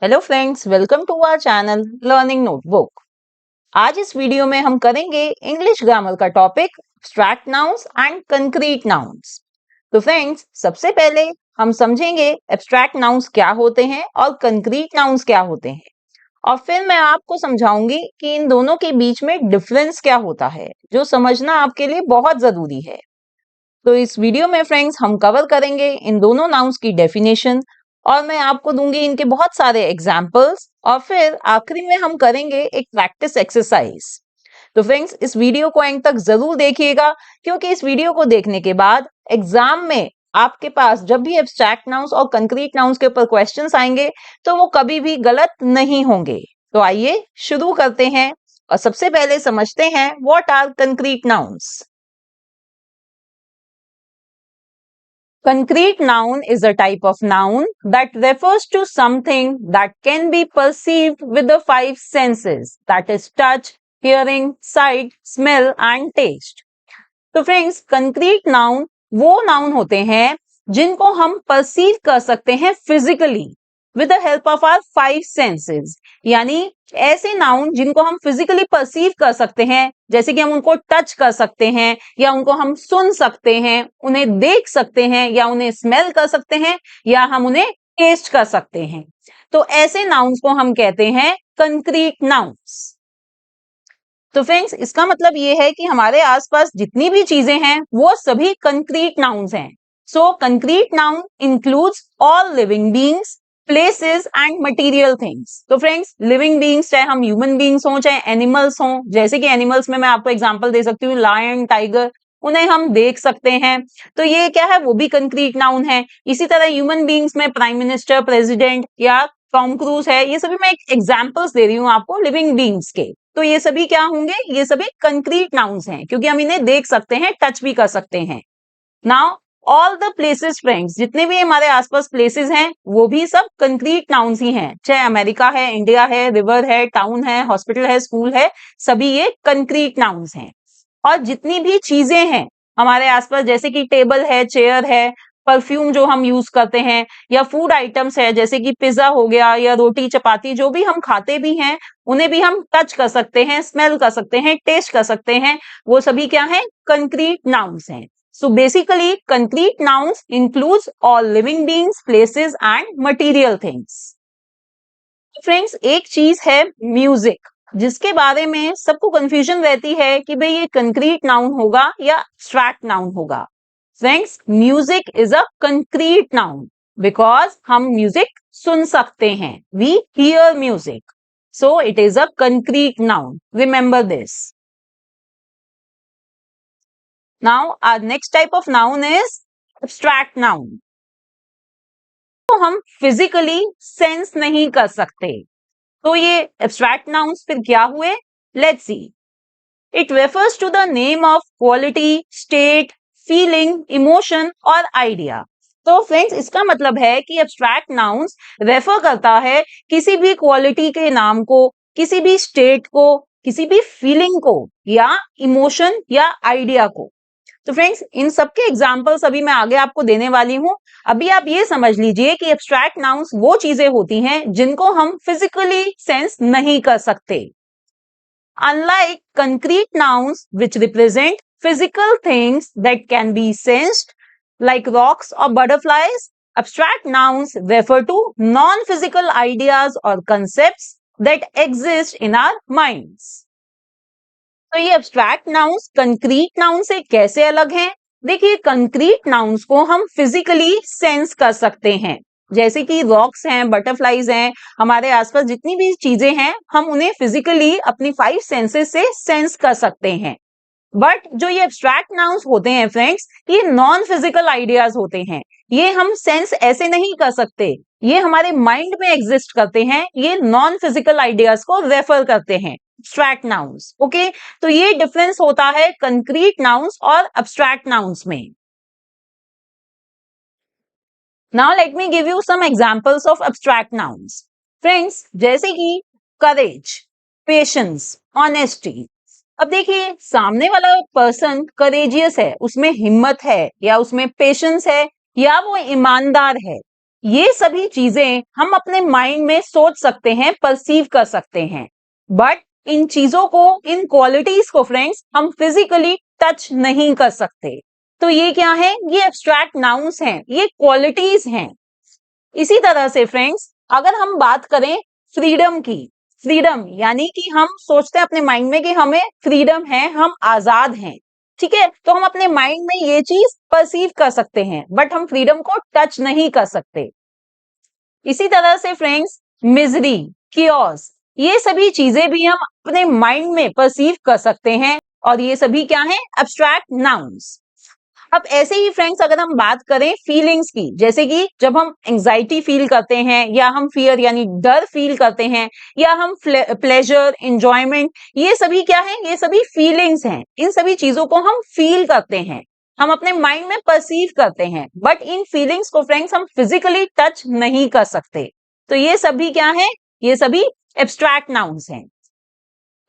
Hello friends, welcome to our channel learning notebook. आज इस video में हम करेंगे इंग्लिश ग्रामर का topic abstract nouns and concrete nouns. तो फ्रेंड्स, सबसे पहले हम समझेंगे एब्स्ट्रैक्ट नाउन्स क्या होते हैं और कंक्रीट नाउन्स क्या होते हैं, और फिर मैं आपको समझाऊंगी कि इन दोनों के बीच में डिफरेंस क्या होता है, जो समझना आपके लिए बहुत जरूरी है। तो इस वीडियो में फ्रेंड्स हम कवर करेंगे इन दोनों नाउन्स की डेफिनेशन, और मैं आपको दूंगी इनके बहुत सारे एग्जाम्पल्स, और फिर आखिरी में हम करेंगे एक प्रैक्टिस एक्सरसाइज। तो फ्रेंड्स, इस वीडियो को एंड तक जरूर देखिएगा, क्योंकि इस वीडियो को देखने के बाद एग्जाम में आपके पास जब भी एब्स्ट्रैक्ट नाउन्स और कंक्रीट नाउन्स के ऊपर क्वेश्चंस आएंगे तो वो कभी भी गलत नहीं होंगे। तो आइए शुरू करते हैं और सबसे पहले समझते हैं what are concrete nouns. Concrete noun is a type of noun that refers to something that can be perceived with the five senses, that is touch, hearing, sight, smell and taste. तो friends, concrete noun वो noun होते हैं जिनको हम perceive कर सकते हैं physically with the help of our five senses. यानी ऐसे नाउन जिनको हम फिजिकली परसीव कर सकते हैं, जैसे कि हम उनको टच कर सकते हैं, या उनको हम सुन सकते हैं, उन्हें देख सकते हैं, या उन्हें स्मेल कर सकते हैं, या हम उन्हें टेस्ट कर सकते हैं। तो ऐसे नाउन्स को हम कहते हैं कंक्रीट नाउन्स। तो फ्रेंड्स, इसका मतलब ये है कि हमारे आसपास जितनी भी चीजें हैं वो सभी कंक्रीट नाउन्स हैं। So concrete noun includes all living beings, places and material things. तो फ्रेंड्स, लिविंग बीइंग्स चाहे हम ह्यूमन बीइंग्स हों चाहे एनिमल्स हों, जैसे कि एनिमल्स में मैं आपको एग्जांपल दे सकती हूँ लायन, टाइगर, उन्हें हम देख सकते हैं, तो ये क्या है, वो भी कंक्रीट नाउन है। इसी तरह ह्यूमन बीइंग्स में प्राइम मिनिस्टर, प्रेसिडेंट या टॉम क्रूज है, ये सभी मैं एग्जाम्पल्स दे रही हूँ आपको लिविंग बीइंग्स के। तो ये सभी क्या होंगे, ये सभी कंक्रीट नाउन्स हैं, क्योंकि हम इन्हें देख सकते हैं, टच भी कर सकते हैं। Now all the places friends, जितने भी हमारे आसपास प्लेसेस हैं वो भी सब कंक्रीट नाउन्स ही हैं, चाहे अमेरिका है, इंडिया है, रिवर है, टाउन है, हॉस्पिटल है, स्कूल है, सभी ये कंक्रीट नाउन्स हैं। और जितनी भी चीजें हैं हमारे आसपास, जैसे कि टेबल है, चेयर है, परफ्यूम जो हम यूज करते हैं, या फूड आइटम्स है जैसे कि पिज्जा हो गया, या रोटी चपाती जो भी हम खाते भी हैं, उन्हें भी हम टच कर सकते हैं, स्मेल कर सकते हैं, टेस्ट कर सकते हैं, वो सभी क्या है, कंक्रीट नाउन्स हैं। So basically concrete nouns includes all living beings, places and material things. Friends, एक चीज है म्यूजिक, जिसके बारे में सबको कंफ्यूजन रहती है कि भाई ये कंक्रीट नाउन होगा या एब्स्ट्रैक्ट नाउन होगा। Friends, music is a concrete noun because हम म्यूजिक सुन सकते हैं, we hear music, so it is a concrete noun, remember this. Now our next type of noun is abstract noun. तो हम physically sense नहीं कर सकते, तो ये एब्स्ट्रैक्ट नाउन्स फिर क्या हुए, let's see. It refers to the name of quality, state, feeling, emotion और आइडिया। तो फ्रेंड्स, इसका मतलब है कि एब्स्ट्रैक्ट नाउन्स रेफर करता है किसी भी क्वालिटी के नाम को, किसी भी स्टेट को, किसी भी फीलिंग को, या इमोशन या आइडिया को। तो फ्रेंड्स, इन सबके एग्जाम्पल्स अभी मैं आगे आपको देने वाली हूं। अभी आप ये समझ लीजिए कि एब्स्ट्रैक्ट नाउन्स वो चीजें होती हैं जिनको हम फिजिकली सेंस नहीं कर सकते। Unlike concrete nouns which represent physical things that can be sensed, like rocks or butterflies, abstract nouns refer to non-physical ideas or concepts that exist in our minds. तो ये एब्स्ट्रैक्ट नाउन्स कंक्रीट नाउन से कैसे अलग हैं? देखिए, concrete nouns को हम physically sense कर सकते हैं, जैसे कि रॉक्स हैं, बटरफ्लाईज हैं, हमारे आसपास जितनी भी चीजें हैं हम उन्हें फिजिकली अपनी फाइव सेंसेस से सेंस कर सकते हैं। बट जो ये एब्स्ट्रैक्ट नाउन्स होते हैं फ्रेंड्स, ये नॉन फिजिकल आइडियाज होते हैं, ये हम सेंस ऐसे नहीं कर सकते, ये हमारे माइंड में एग्जिस्ट करते हैं, ये नॉन फिजिकल आइडियाज को रेफर करते हैं, एब्स्ट्रैक्ट नाउन्स। ओके, तो ये डिफरेंस होता है कंक्रीट नाउन्स और एब्स्ट्रैक्ट नाउन्स में। Now let me give you some examples of abstract nouns. Friends, जैसे कि करेज, पेशेंस, ऑनेस्टी। अब देखिए, सामने वाला पर्सन करेजियस है, उसमें हिम्मत है, या उसमें पेशेंस है, या वो ईमानदार है, ये सभी चीजें हम अपने माइंड में सोच सकते हैं, परसीव कर सकते हैं, बट इन चीजों को, इन क्वालिटीज को फ्रेंड्स हम फिजिकली टच नहीं कर सकते। तो ये क्या है? ये एब्स्ट्रैक्ट नाउन्स हैं, ये क्वालिटीज हैं। इसी तरह से फ्रेंड्स अगर हम बात करें फ्रीडम की, फ्रीडम यानी कि हम सोचते हैं अपने माइंड में कि हमें फ्रीडम है, हम आजाद हैं, ठीक है, तो हम अपने माइंड में ये चीज परसीव कर सकते हैं, बट हम फ्रीडम को टच नहीं कर सकते। इसी तरह से फ्रेंड्स मिजरी, कियोस, ये सभी चीजें भी हम अपने माइंड में परसीव कर सकते हैं, और ये सभी क्या है? Abstract nouns. अब ऐसे ही फ्रेंड्स अगर हम बात करें फीलिंग्स की, जैसे कि जब हम एंजाइटी फील करते हैं, या हम फियर यानी डर फील करते हैं, या हम प्लेजर, एंजॉयमेंट, ये सभी क्या है? ये सभी फीलिंग्स हैं। इन सभी चीजों को हम फील करते हैं, हम अपने माइंड में परसीव करते हैं, बट इन फीलिंग्स को फ्रेंड्स हम फिजिकली टच नहीं कर सकते। तो ये सभी क्या है? ये सभी एब्स्ट्रैक्ट नाउन्स हैं।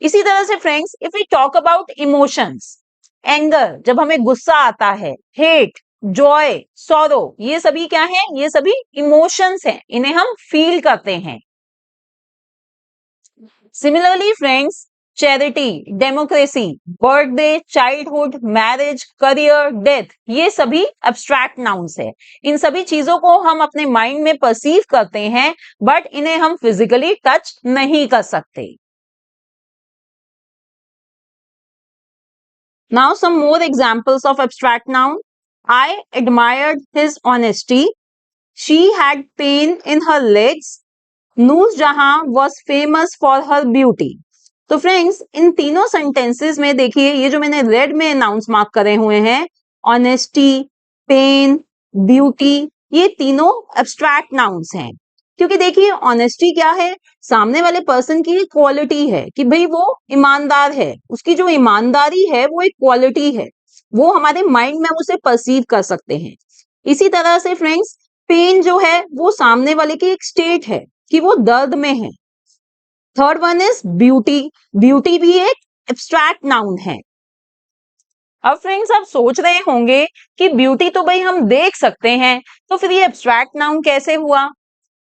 इसी तरह से friends if we talk about emotions, anger, जब हमें गुस्सा आता है, हेट, जॉय, सॉरो, ये सभी क्या है? ये सभी इमोशंस हैं, इन्हें हम फील करते हैं। Similarly friends charity, democracy, birthday, childhood, marriage, career, death, ये सभी एब्स्ट्रैक्ट नाउन्स है। इन सभी चीजों को हम अपने माइंड में परसीव करते हैं, बट इन्हें हम फिजिकली टच नहीं कर सकते। Now some more examples of abstract noun. I admired his honesty. She had pain in her legs. Noor Jahan was famous for her beauty. तो फ्रेंड्स इन तीनों सेंटेंसेस में देखिए, ये जो मैंने रेड में नाउन्स मार्क करे हुए हैं, ऑनेस्टी, पेन, ब्यूटी, ये तीनों एब्स्ट्रैक्ट नाउन्स हैं। क्योंकि देखिए ऑनेस्टी क्या है? सामने वाले पर्सन की क्वालिटी है कि भाई वो ईमानदार है, उसकी जो ईमानदारी है वो एक क्वालिटी है, वो हमारे माइंड में उसे परसीव कर सकते हैं। इसी तरह से फ्रेंड्स पेन जो है वो सामने वाले की एक स्टेट है कि वो दर्द में है। Third one is beauty, beauty भी एक एब्स्ट्रैक्ट नाउन है। अब फ्रेंड्स आप सोच रहे होंगे कि ब्यूटी तो भाई हम देख सकते हैं, तो फिर ये एब्स्ट्रैक्ट नाउन कैसे हुआ?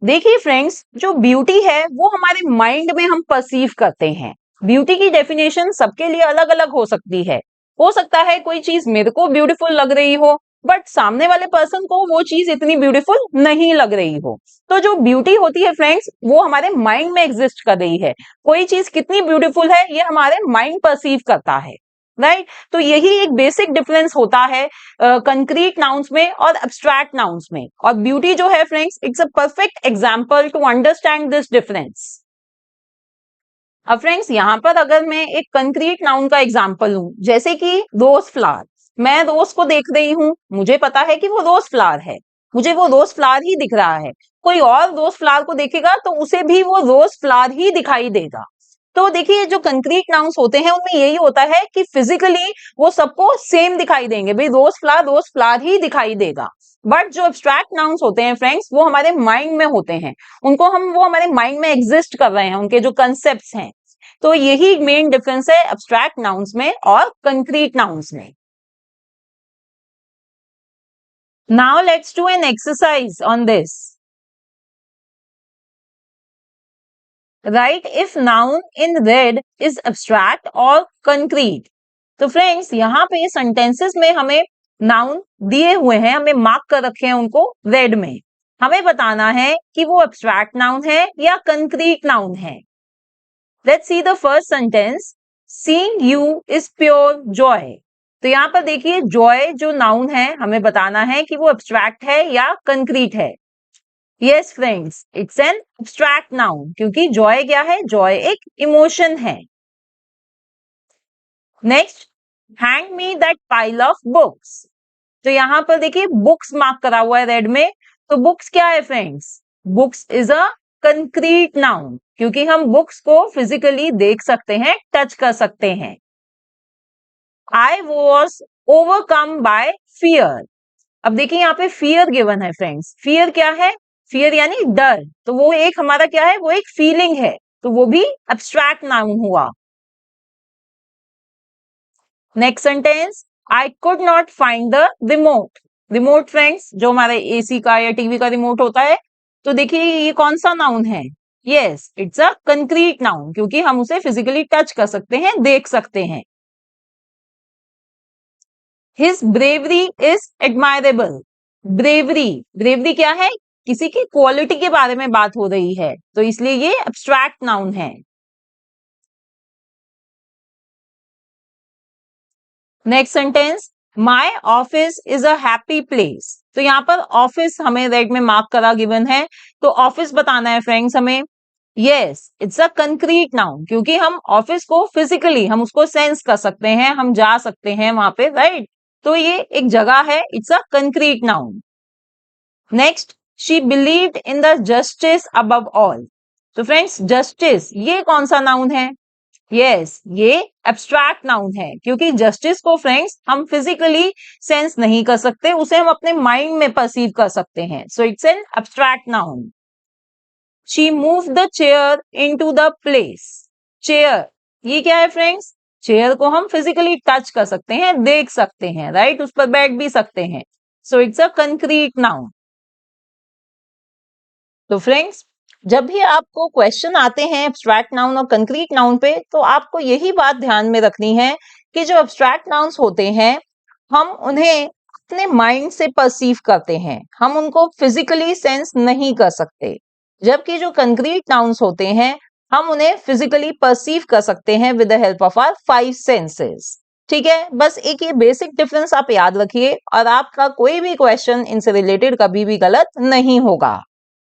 देखिए फ्रेंड्स जो ब्यूटी है वो हमारे माइंड में हम परसीव करते हैं। ब्यूटी की डेफिनेशन सबके लिए अलग अलग हो सकती है। हो सकता है कोई चीज मेरे को ब्यूटीफुल लग रही हो, बट सामने वाले पर्सन को वो चीज इतनी ब्यूटीफुल नहीं लग रही हो। तो जो ब्यूटी होती है फ्रेंड्स वो हमारे माइंड में एग्जिस्ट कर रही है। कोई चीज कितनी ब्यूटीफुल है ये हमारे माइंड परसीव करता है, राइट? तो यही एक बेसिक डिफरेंस होता है कंक्रीट नाउन्स में और एब्स्ट्रैक्ट नाउन्स में। और ब्यूटी जो है friends it's a perfect example to understand this difference. अब फ्रेंड्स यहां पर अगर मैं एक कंक्रीट नाउन का एग्जांपल लूं, जैसे कि रोज फ्लावर, मैं रोज को देख रही हूं, मुझे पता है कि वो रोज फ्लावर है, मुझे वो रोज फ्लावर ही दिख रहा है। कोई और रोज फ्लावर को देखेगा तो उसे भी वो रोज फ्लावर ही दिखाई देगा। तो देखिए जो कंक्रीट नाउन्स होते हैं उनमें यही होता है कि फिजिकली वो सबको सेम दिखाई देंगे, भाई रोज फ्लावर ही दिखाई देगा। बट जो एब्स्ट्रैक्ट नाउन्स होते हैं फ्रेंड्स वो हमारे माइंड में होते हैं, उनको हम वो हमारे माइंड में एग्जिस्ट कर रहे हैं, उनके जो कंसेप्ट्स हैं। तो यही मेन डिफरेंस है एब्स्ट्रैक्ट नाउन्स में और कंक्रीट नाउन्स में। Now let's do an exercise on this. Right if noun in red is abstract और कंक्रीट। तो फ्रेंड्स यहाँ पे सेंटेंसेस में हमें नाउन दिए हुए हैं, हमें मार्क कर रखे हैं उनको रेड में। हमें बताना है कि वो एब्स्ट्रैक्ट नाउन है या कंक्रीट नाउन है। Let's see the first sentence, seeing you is pure Joy. तो यहाँ पर देखिए जॉय जो नाउन है हमें बताना है कि वो एब्स्ट्रैक्ट है या कंक्रीट है। Yes friends it's an abstract noun, क्योंकि जॉय क्या है? जॉय एक इमोशन है। Next, hand me that pile of books. तो यहां पर देखिए बुक्स मार्क करा हुआ है रेड में, तो बुक्स क्या है friends? Books is a concrete noun, क्योंकि हम बुक्स को फिजिकली देख सकते हैं, टच कर सकते हैं। I was overcome bye fear. अब देखिए यहाँ पे फियर गिवन है फ्रेंड्स, फियर क्या है? फियर यानी डर, तो वो एक हमारा क्या है? वो एक फीलिंग है, तो वो भी एब्स्ट्रैक्ट नाउन हुआ। Next sentence, I could not find the remote. Remote friends, जो हमारे एसी का या टीवी का रिमोट होता है, तो देखिए ये कौन सा नाउन है? Yes, it's a concrete noun, क्योंकि हम उसे फिजिकली टच कर सकते हैं, देख सकते हैं। His bravery is admirable. Bravery, bravery क्या है? किसी की क्वालिटी के बारे में बात हो रही है, तो इसलिए ये एब्स्ट्रैक्ट नाउन है। Next sentence, my office is a happy place. तो यहाँ पर ऑफिस हमें रेड में मार्क करा गिवन है, तो ऑफिस बताना है फ्रेंड्स हमें। Yes, it's a concrete noun, क्योंकि हम ऑफिस को फिजिकली हम उसको सेंस कर सकते हैं, हम जा सकते हैं वहां पे, राइट? तो ये एक जगह है, it's a concrete noun. Next, she believed in the justice above all. तो फ्रेंड्स, जस्टिस ये कौन सा नाउन है? यस, ये एब्स्ट्रैक्ट नाउन है, क्योंकि जस्टिस को फ्रेंड्स हम फिजिकली सेंस नहीं कर सकते, उसे हम अपने माइंड में परसीव कर सकते हैं, so it's an abstract noun. She move the chair into the place. Chair, ये क्या है फ्रेंड्स? चेयर को हम फिजिकली टच कर सकते हैं, देख सकते हैं, राइट? उस पर बैठ भी सकते हैं, so it's a concrete noun. तो फ्रेंड्स, जब भी आपको क्वेश्चन आते हैं एब्स्ट्रैक्ट नाउन और कंक्रीट नाउन पे, तो आपको यही बात ध्यान में रखनी है कि जो एब्स्ट्रैक्ट नाउन्स होते हैं, हम उन्हें अपने माइंड से परसीव करते हैं, हम उनको फिजिकली सेंस नहीं कर सकते। जबकि जो कंक्रीट नाउन्स होते हैं, हम उन्हें फिजिकली परसीव कर सकते हैं with the help of our 5 senses. ठीक है, बस एक ये बेसिक डिफरेंस आप याद रखिए और आपका कोई भी क्वेश्चन इनसे रिलेटेड कभी भी गलत नहीं होगा।